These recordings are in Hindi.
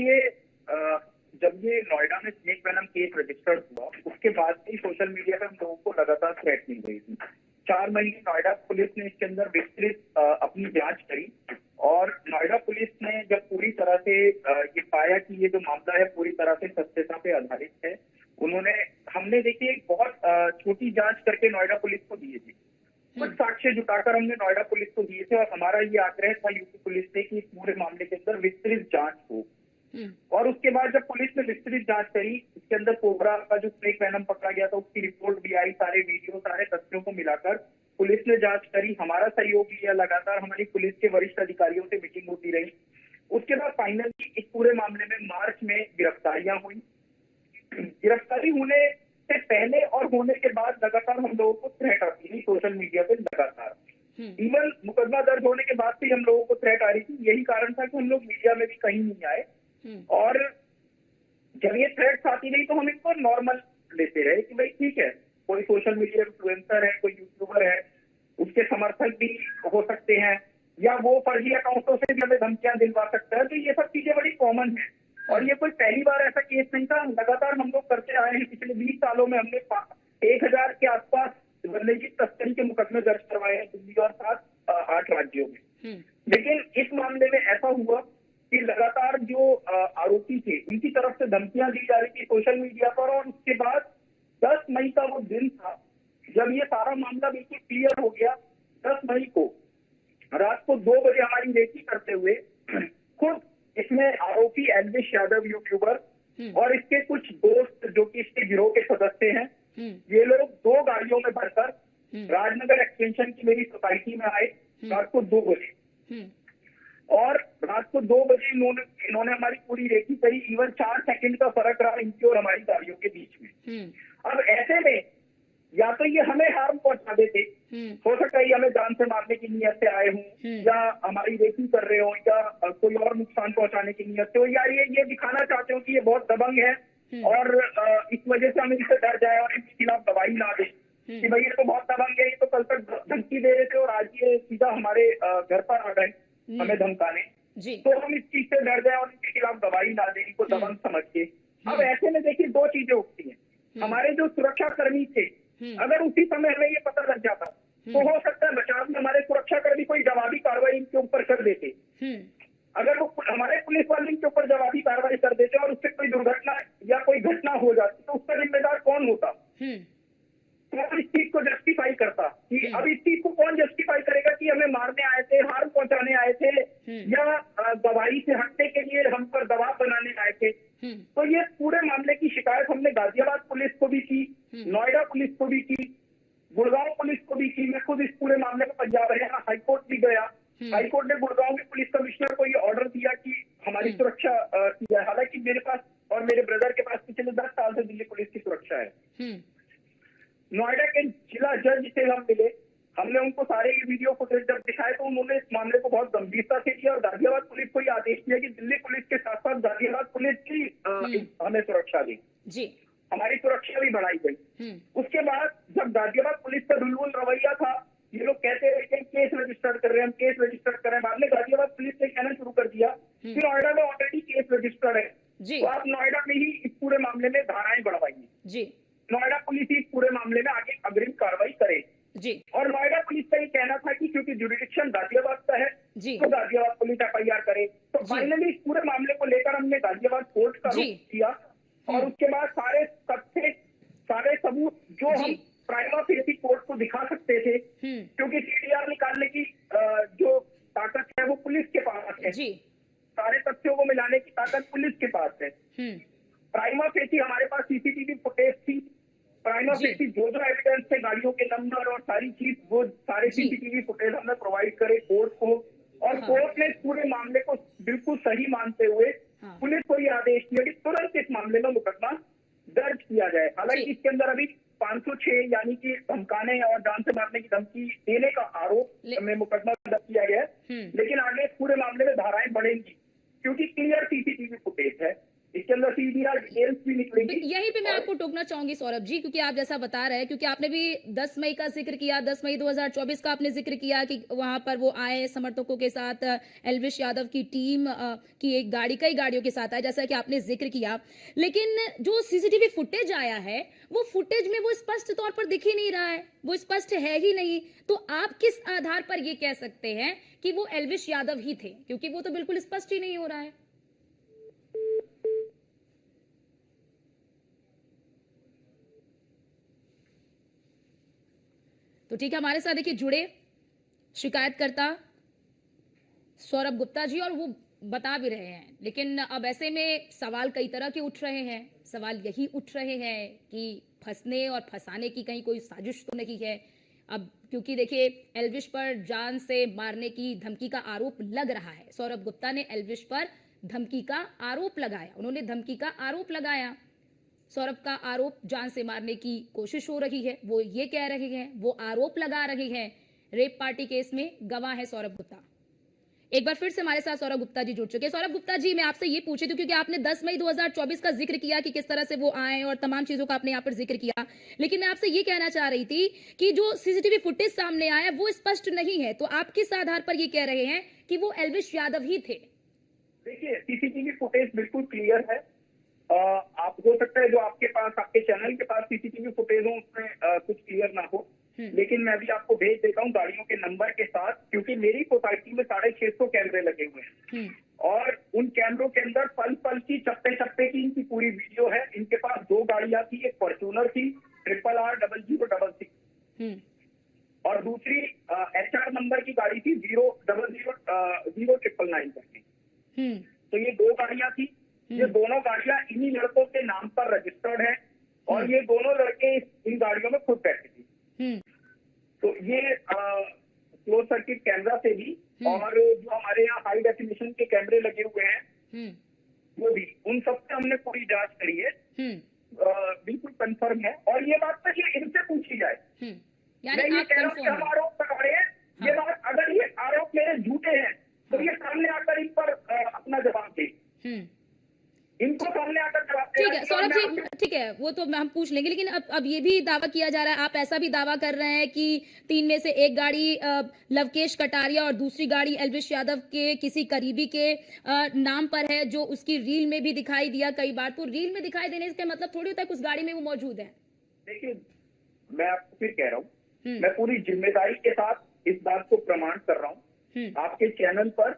देखिए, जब ये नोएडा में स्नेक वेनम केस रजिस्टर्ड हुआ, उसके बाद से सोशल मीडिया पर हम लोगों को लगातार थ्रेट मिल रही थी। 4 महीने नोएडा पुलिस ने इसके अंदर विस्तृत अपनी जांच करी, और नोएडा पुलिस ने जब पूरी तरह से ये पाया कि ये जो मामला है पूरी तरह से सत्यता पे आधारित है, हमने देखिए बहुत छोटी जांच करके नोएडा पुलिस को दिए थे, कुछ साक्ष्य जुटाकर हमने नोएडा पुलिस को दिए थे, और हमारा ये आग्रह था यूपी पुलिस से कि इस पूरे मामले के अंदर विस्तृत जांच हो। और उसके बाद जब पुलिस ने विस्तृत जांच करी, इसके अंदर कोबरा का जो स्नेक वेनम पकड़ा गया था उसकी रिपोर्ट भी आई, सारे वीडियो सारे तथ्यों को मिलाकर पुलिस ने जांच करी, हमारा सहयोग लिया, लगातार हमारी पुलिस के वरिष्ठ अधिकारियों से मीटिंग होती रही। उसके बाद फाइनली इस पूरे मामले में मार्च में गिरफ्तारियां हुई। गिरफ्तारी होने से पहले और होने के बाद लगातार हम लोगों को थ्रेट आती रही सोशल मीडिया पे लगातार। इवन मुकदमा दर्ज होने के बाद भी हम लोगों को थ्रेट आ रही थी। यही कारण था कि हम लोग मीडिया में भी कहीं नहीं आए, और जब ये थ्रेट्स आती रही तो हम इनको नॉर्मल लेते रहे कि भाई ठीक है, कोई सोशल मीडिया इन्फ्लुएंसर है, कोई यूट्यूबर है, उसके समर्थक भी हो सकते हैं, या वो फर्जी अकाउंटों से भी हमें धमकियां दिलवा सकता है। तो ये सब चीजें बड़ी कॉमन है, और ये कोई पहली बार ऐसा केस नहीं था। लगातार हम लोग करते आए हैं। पिछले 20 सालों में हमने 1000 के आसपास वन्यजीव तस्करी के मुकदमे दर्ज करवाए हैं दिल्ली और 8 राज्यों में। लेकिन इस मामले में ऐसा हुआ कि लगातार जो आरोपी थे उनकी तरफ से धमकियां दी जा रही थी सोशल मीडिया पर, और उसके बाद 10 मई का वो दिन था जब ये सारा मामला बिल्कुल क्लियर हो गया। 10 मई को रात को 2 बजे हमारी रेकी करते हुए खुद इसमें आरोपी एल्विश यादव यूट्यूबर और इसके कुछ दोस्त जो कि इसके गिरोह के सदस्य हैं, ये लोग 2 गाड़ियों में भरकर राजनगर एक्सटेंशन की मेरी सोसाइटी में आए रात को 2 बजे, और रात को 2 बजे इन्होंने हमारी पूरी रेकी करी। इवन 4 सेकंड का फर्क रहा इनकी और हमारी गाड़ियों के बीच में। अब ऐसे में या तो ये हमें हार्म पहुंचा देते, हो सकता है ये हमें जान से मारने की नीयत से आए हों, या हमारी रेकी कर रहे हो, या कोई और नुकसान पहुंचाने की नीयत से हो, या ये दिखाना चाहते हो कि ये बहुत दबंग है और इस वजह से हम इनसे डर जाए और इनके खिलाफ गवाही ना दे कि भाई ये तो बहुत दबंग है, ये तो कल तक धमकी दे रहे थे और आज ये सीधा हमारे घर पर आ गए हमें धमकाने, तो हम इस चीज से डर जाए और इनके खिलाफ गवाही ना दें, इनको दबंग समझ के। अब ऐसे में देखिए 2 चीजें उठती हैं। हमारे जो सुरक्षा कर्मी थे, अगर उसी समय हमें ये पता लग जाता तो हो सकता है बचाव में हमारे सुरक्षा कर्मी कोई जवाबी कार्रवाई इनके ऊपर कर देते। अगर वो हमारे पुलिस वाले इनके ऊपर जवाबी कार्रवाई कर देते और उससे कोई दुर्घटना या कोई घटना हो जाती तो उसका जिम्मेदार कौन होता? तो इस चीज को जस्टिफाई करता कि अब इस चीज को कौन जस्टिफाई करेगा कि हमें मारने आए थे, हार्म पहुंचाने आए थे, या गवाही से हटने के लिए हम पर दबाव बनाने आए थे। तो ये पूरे मामले की शिकायत हमने गाजियाबाद पुलिस को भी की, नोएडा पुलिस को भी की, गुड़गांव पुलिस को भी की। मैं खुद इस पूरे मामले में पंजाब हरियाणा हाईकोर्ट भी गया। हाईकोर्ट ने गुड़गांव के पुलिस कमिश्नर को ये ऑर्डर दिया कि हमारी सुरक्षा की जाए। हालांकि मेरे पास और मेरे ब्रदर के पास पिछले 10 साल से दिल्ली पुलिस की सुरक्षा है। नोएडा के जिला जज से हम मिले, हमने उनको सारे ये वीडियो फुटेज जब दिखाए तो उन्होंने इस मामले को बहुत गंभीरता से लिया और गाजियाबाद पुलिस को ये आदेश दिया कि दिल्ली पुलिस के साथ साथ गाजियाबाद पुलिस की हमें सुरक्षा दी, हमारी सुरक्षा भी बढ़ाई गई। उसके बाद जब गाजियाबाद पुलिस का रुलमुल रवैया था, ये लोग कहते रहे कि केस रजिस्टर कर रहे हैं, हम केस रजिस्टर कर रहे हैं। बाद में गाजियाबाद पुलिस ने कहना शुरू कर दिया कि नोएडा में ऑलरेडी केस रजिस्टर्ड है, तो आप नोएडा में ही इस पूरे मामले में धाराएं बढ़वाइए। नोएडा पुलिस ही इस पूरे मामले में आगे अग्रिम कार्रवाई करे। और नोएडा पुलिस का ये कहना था कि क्योंकि जुरिडिक्शन गाजियाबाद का है तो गाजियाबाद पुलिस FIR करे। तो फाइनली इस पूरे मामले को लेकर हमने गाजियाबाद कोर्ट का रुख किया, और उसके बाद सारे तथ्य, सारे सबूत जो हम प्राइमा फेसी कोर्ट को दिखा सकते थे, क्योंकि CDR निकालने की जो ताकत है वो पुलिस के पास है, सारे तथ्यों को मिलाने की ताकत पुलिस के पास है। प्राइमा फेसी हमारे पास CCTV फुटेज थी, प्राइमा फेसी जो एविडेंस थे, गाड़ियों के नंबर और सारी चीज, वो सारे CCTV फुटेज हमने प्रोवाइड करे कोर्ट को, और कोर्ट ने इस पूरे मामले को बिल्कुल सही मानते हुए पुलिस को यह आदेश दिया कि तुरंत इस मामले में मुकदमा दर्ज किया जाए। हालांकि इसके अंदर अभी 506 यानी कि धमकाने और जान से मारने की धमकी देने का आरोप में मुकदमा दर्ज किया गया है, लेकिन आगे इस पूरे मामले में धाराएं बढ़ेंगी क्योंकि क्लियर CCTV फुटेज है। इसके रसीदियां डिटेल्स भी निकलेंगी। यहीं पे मैं आपको टोकना चाहूंगी सौरभ जी, क्योंकि आप जैसा बता रहे हैं, क्योंकि आपने भी 10 मई का जिक्र किया, 10 मई 2024 का आपने जिक्र किया कि वहां पर वो आए समर्थकों के साथ, एल्विश यादव की टीम की एक गाड़ी, कई गाड़ियों के साथ आए, जैसा कि आपने जिक्र किया। लेकिन जो सीसीटीवी फुटेज आया है, वो फुटेज में वो स्पष्ट तौर पर दिख ही नहीं रहा है, वो स्पष्ट है ही नहीं। तो आप किस आधार पर ये कह सकते हैं कि वो एल्विश यादव ही थे, क्योंकि वो तो बिल्कुल स्पष्ट ही नहीं हो रहा है। तो ठीक है, हमारे साथ देखिए जुड़े शिकायतकर्ता सौरभ गुप्ता जी, और वो बता भी रहे हैं। लेकिन अब ऐसे में सवाल कई तरह के उठ रहे हैं। सवाल यही उठ रहे हैं कि फंसने और फंसाने की कहीं कोई साजिश तो नहीं है। अब क्योंकि देखिए एल्विश पर जान से मारने की धमकी का आरोप लग रहा है, सौरभ गुप्ता ने एल्विश पर धमकी का आरोप लगाया, उन्होंने धमकी का आरोप लगाया। सौरभ का आरोप जान से मारने की कोशिश हो रही है, वो ये कह रहे हैं, वो आरोप लगा रहे हैं। रेप पार्टी केस में गवाह है सौरभ गुप्ता। एक बार फिर से हमारे साथ सौरभ गुप्ता जी जुड़ चुके हैं। सौरभ गुप्ता जी, मैं आपसे ये पूछी थी क्योंकि आपने 10 मई 2024 का जिक्र किया कि किस तरह से वो आए और तमाम चीजों का आपने यहाँ पर जिक्र किया। लेकिन मैं आपसे ये कहना चाह रही थी कि जो सीसीटीवी फुटेज सामने आया वो स्पष्ट नहीं है, तो आप किस आधार पर ये कह रहे हैं कि वो एल्विश यादव ही थे? देखिए, सीसीटीवी फुटेज बिल्कुल क्लियर है। आप हो सकता है जो आपके पास, आपके चैनल के पास सीसीटीवी फुटेज हो उसमें कुछ क्लियर ना हो, लेकिन मैं भी आपको भेज देता हूँ गाड़ियों के नंबर के साथ, क्योंकि मेरी सोसाइटी में 650 कैमरे लगे हुए हैं और उन कैमरों के अंदर पल पल की, चप्पे चप्पे की इनकी पूरी वीडियो है। इनके पास 2 गाड़ियां थी, एक फॉर्च्यूनर थी RRR0066 और दूसरी HR नंबर की गाड़ी थी 0000999 करके। तो ये 2 गाड़ियां थी। ये दोनों गाड़ियां इन्हीं लड़कों के नाम पर रजिस्टर्ड है और ये दोनों लड़के इन गाड़ियों में खुद बैठे थे। तो ये क्लोज सर्किट कैमरा से भी और जो हमारे यहाँ हाई डेफिनेशन के कैमरे लगे हुए हैं वो भी, उन सबसे हमने पूरी जांच करी है। बिल्कुल कंफर्म है। और ये बात तो ये इनसे पूछी जाए, मैं ये कह रहा हूँ कि हम आरोप लगा रहे हैं, ये बात अगर ये आरोप मेरे झूठे हैं तो ये सामने आकर इन पर अपना जवाब दे, इनको सामने आकर जवाब दे। ठीक है सौरभ जी, ठीक है, वो तो हम पूछ लेंगे। लेकिन अब ये भी दावा किया जा रहा है, आप ऐसा भी दावा कर रहे हैं कि 3 में से एक गाड़ी लवकेश कटारिया और दूसरी गाड़ी एल्विश यादव के किसी करीबी के नाम पर है, जो उसकी रील में भी दिखाई दिया कई बार। तो रील में दिखाई देने का मतलब थोड़ी होता है उस गाड़ी में वो मौजूद है। देखिए, मैं आपको फिर कह रहा हूँ, मैं पूरी जिम्मेदारी के साथ इस बात को प्रमाण कर रहा हूँ आपके चैनल पर।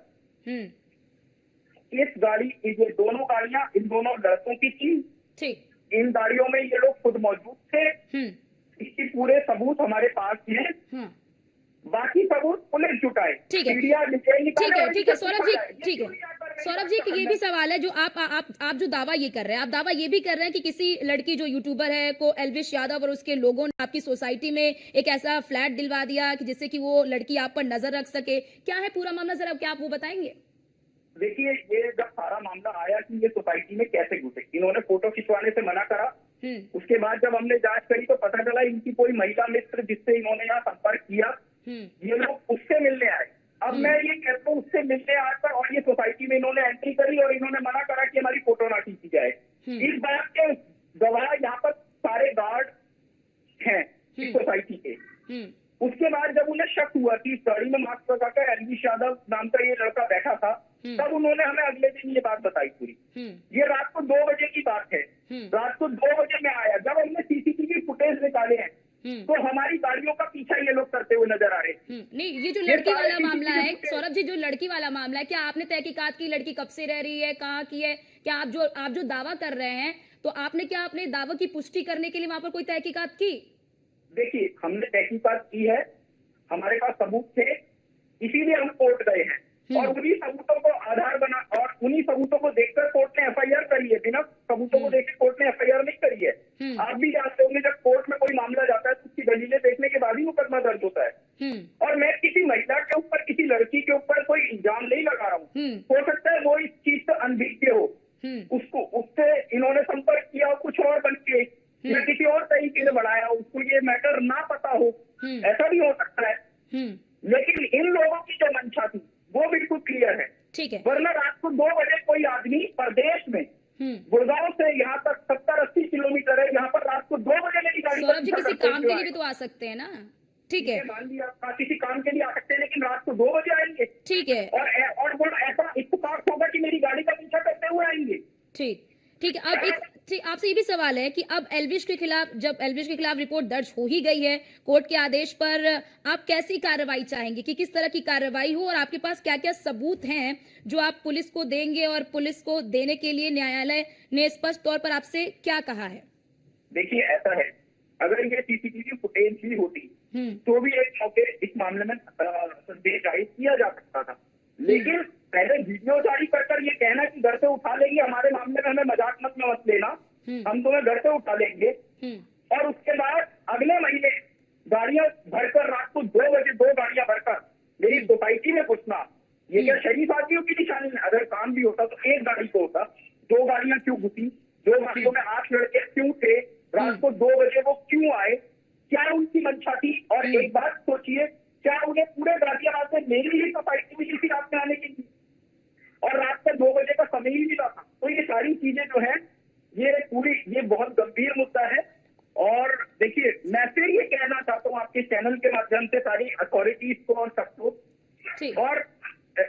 इस गाड़ी, ये दोनों गाड़ियां इन दोनों लड़कों की थी। इन गाड़ियों में ये लोग खुद मौजूद थे। इसकी पूरे सबूत हमारे पास हैं। बाकी सबूत पुलिस जुटाए। ठीक है, ठीक है सौरभ जी, ठीक है सौरभ जी, ये भी सवाल है जो आप जो दावा ये कर रहे हैं, आप दावा ये भी कर रहे हैं कि किसी लड़की जो यूट्यूबर है को एल्विश यादव और उसके लोगों ने आपकी सोसाइटी में एक ऐसा फ्लैट दिलवा दिया कि जिससे कि वो लड़की आप पर नजर रख सके। क्या है पूरा मामला, जरा क्या आप वो बताएंगे? देखिए, ये जब सारा मामला आया कि ये सोसाइटी में कैसे घुसे, इन्होंने फोटो खिंचवाने से मना करा। उसके बाद जब हमने जांच करी तो पता चला इनकी कोई महिला मित्र जिससे इन्होंने यहाँ संपर्क किया, ये लोग उससे मिलने आए। अब मैं ये कहता हूँ उससे मिलने आकर और ये सोसाइटी में इन्होंने एंट्री करी और इन्होंने मना करा कि हमारी फोटो ना खींची जाए। इस बात के गवाह यहाँ पर सारे गार्ड हैं इस सोसाइटी के। उसके बाद जब उन्हें शक हुआ कि गाड़ी में मास्क लगाकर एल्विश यादव नाम का ये लड़का बैठा था, तब उन्होंने हमें अगले दिन ये बात बताई पूरी। ये रात को 2 बजे की बात है। रात को 2 बजे में आया। जब हमने सीसीटीवी फुटेज निकाले हैं तो हमारी गाड़ियों का पीछा ये लोग करते हुए नजर आ रहे हैं। नहीं, ये जो लड़की वाला मामला है सौरभ जी, जो लड़की वाला मामला है, क्या आपने तहकीकात की? लड़की कब से रह रही है, कहाँ की है? क्या आप जो दावा कर रहे हैं, तो आपने क्या अपने दावे की पुष्टि करने के लिए वहां पर कोई तहकीकात की? देखिए, हमने तहकीकात की है, हमारे पास सबूत थे, इसीलिए हम कोर्ट गए हैं और उन्हीं सबूतों को आधार बना और उन्हीं सबूतों को देखकर कोर्ट ने FIR करी है। बिना सबूतों को देखे कोर्ट ने FIR नहीं करी है। आप भी जानते होंगे जब कोर्ट में कोई मामला जाता है तो उसकी दलीलें देखने के बाद ही मुकदमा दर्ज होता है। और मैं किसी महिला के ऊपर, किसी लड़की के ऊपर कोई इल्जाम नहीं लगा रहा हूँ। हो सकता है वो इस चीज से अनभिज्ञ हो, उसको उससे इन्होंने संपर्क किया हो कुछ और बन के, या किसी और तरीके से बढ़ाया हो, उसको ये मैटर ना पता हो, ऐसा भी हो सकता है। लेकिन इन लोगों की जो मंशा थी वो बिल्कुल क्लियर है। ठीक है। वरना रात को 2 बजे कोई आदमी प्रदेश में, गुड़गांव काम के लिए भी तो आ सकते हैं ना। ठीक है, मान लिया आप किसी काम के लिए आ सकते हैं, लेकिन रात को 2 बजे आएंगे। ठीक है, और वो ऐसा इत्तेफाक होगा कि मेरी गाड़ी का पीछा करते हुए आएंगे। ठीक ठीक है। अब एक ठीक, आपसे ये भी सवाल है कि अब एल्विश के खिलाफ, जब एल्विश के खिलाफ रिपोर्ट दर्ज हो ही गई है कोर्ट के आदेश पर, आप कैसी कार्रवाई चाहेंगे कि किस तरह की कार्रवाई हो, और आपके पास क्या क्या सबूत हैं जो आप पुलिस को देंगे, और पुलिस को देने के लिए न्यायालय ने स्पष्ट तौर पर आपसे क्या कहा है? देखिए, ऐसा है, अगर ये सीसीटीवी फुटेज भी होती तो भी एक मौके इस मामले में संदेश जारी किया जा सकता था, लेकिन पहले वीडियो जारी कर ये कहना कि घर से उठा लेंगे, हमारे मामले में हमें मजाक मत लेना, हम तुम्हें घर से उठा लेंगे, और उसके बाद अगले महीने गाड़ियां भरकर रात को 2 बजे 2 गाड़ियां भरकर मेरी सोसाइटी में घुसना, ये क्या शरीफ आदमियों की निशानी है? अगर काम भी होता तो एक गाड़ी को होता, 2 गाड़ियां क्यों घुसी, 2 गाड़ियों में 8 लड़के क्यों थे, रात को 2 बजे वो क्यों आए, क्या उनकी मंशा थी? और एक बात सोचिए, क्या उन्हें पूरे गाजियाबाद में मेरी ही सोसाइटी में किसी रात में आने की थी, और रात का 2 बजे का समय ही मिला था? तो ये सारी चीजें जो है, ये बहुत गंभीर मुद्दा है। और देखिए, मैं फिर ये कहना चाहता हूँ आपके चैनल के माध्यम से सारी अथॉरिटीज को और सबको, और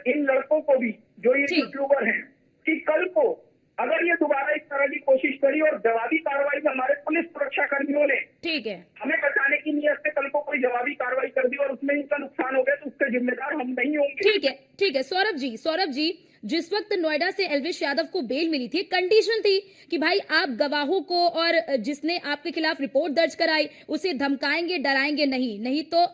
इन लड़कों को भी जो ये यूट्यूबर हैं, कि कल को अगर ये दोबारा इस तरह की कोशिश करी और जवाबी कार्रवाई में हमारे पुलिस सुरक्षा कर्मियों ने ठीक है हमें बचाने की नीयत से कल को कोई जवाबी कार्रवाई कर दी और उसमें इनका नुकसान हो गया, तो उसके जिम्मेदार हम नहीं होंगे। ठीक है सौरभ जी, जिस वक्त नोएडा से एल्विश यादव को बेल मिली थी, कंडीशन थी कि भाई आप गवाहों को और जिसने आपके खिलाफ रिपोर्ट दर्ज कराई उसे धमकाएंगे, डराएंगे नहीं तो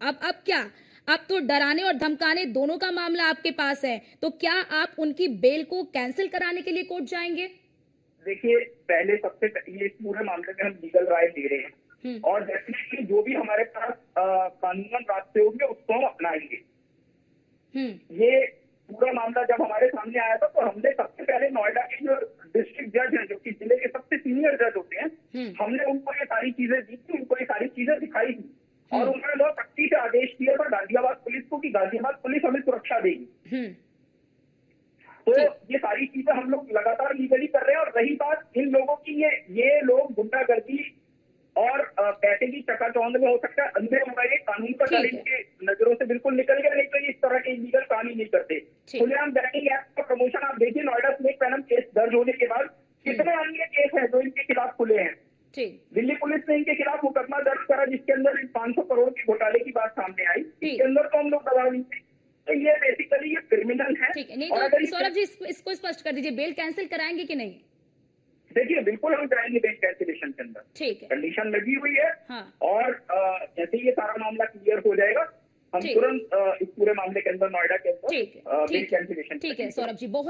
अब क्या, अब तो डराने और धमकाने दोनों का मामला आपके पास है, तो क्या आप उनकी बेल को कैंसिल कराने के लिए कोर्ट जाएंगे? देखिए, पहले सबसे पहले इस पूरे मामले में हम लीगल राय ले रहे हैं, और डेफिनेटली जो भी हमारे पास कानूनन रास्ते होंगे उसको हम अपनाएंगे। ये पूरा मामला जब हमारे सामने आया था तो हमने सबसे पहले नोएडा के जो डिस्ट्रिक्ट जज हैं, जो कि जिले के सबसे सीनियर जज होते हैं, हमने उनको ये सारी चीजें दी थी, उनको ये सारी चीजें दिखाई थी, और उन्होंने बहुत सख्ती से आदेश दिया था गाजियाबाद पुलिस को कि गाजियाबाद पुलिस हमें सुरक्षा देगी। तो ये सारी चीजें हम लोग लगातार लीगली कर रहे हैं। और रही बात इन लोगों की, ये लोग गुंडागर्दी और पैसे की चकाचौंध में हो सकता है अंधे हो गए, कानून का डर इनके नजरों से बिल्कुल निकल गया, नहीं तो इस तरह के इलीगल काम ही नहीं करते। खुलेआम बैटिंग एक्ट का प्रमोशन आप देखिए, नोएडा स्नेक वेनम केस दर्ज होने के बाद कितने अन्य केस हैं जो इनके खिलाफ खुले हैं। दिल्ली पुलिस ने इनके खिलाफ मुकदमा दर्ज करा जिसके अंदर 500 करोड़ के घोटाले की बात सामने आई, इसके अंदर तो हम लोग दबा नहीं थे। तो ये बेसिकली ये क्रिमिनल है। और अगर सौरभ जी इसको स्पष्ट कर दीजिए, बेल कैंसिल कराएंगे कि नहीं? देखिए, बिल्कुल हम कराएंगे बेल कैंसिलेशन के अंदर, ठीक है, कंडीशन लगी हुई है। हाँ। और जैसे ये सारा मामला क्लियर हो जाएगा, हम तुरंत इस पूरे मामले के अंदर नोएडा के अंदर बेल कैंसिलेशन। ठीक है सौरभ जी, बहुत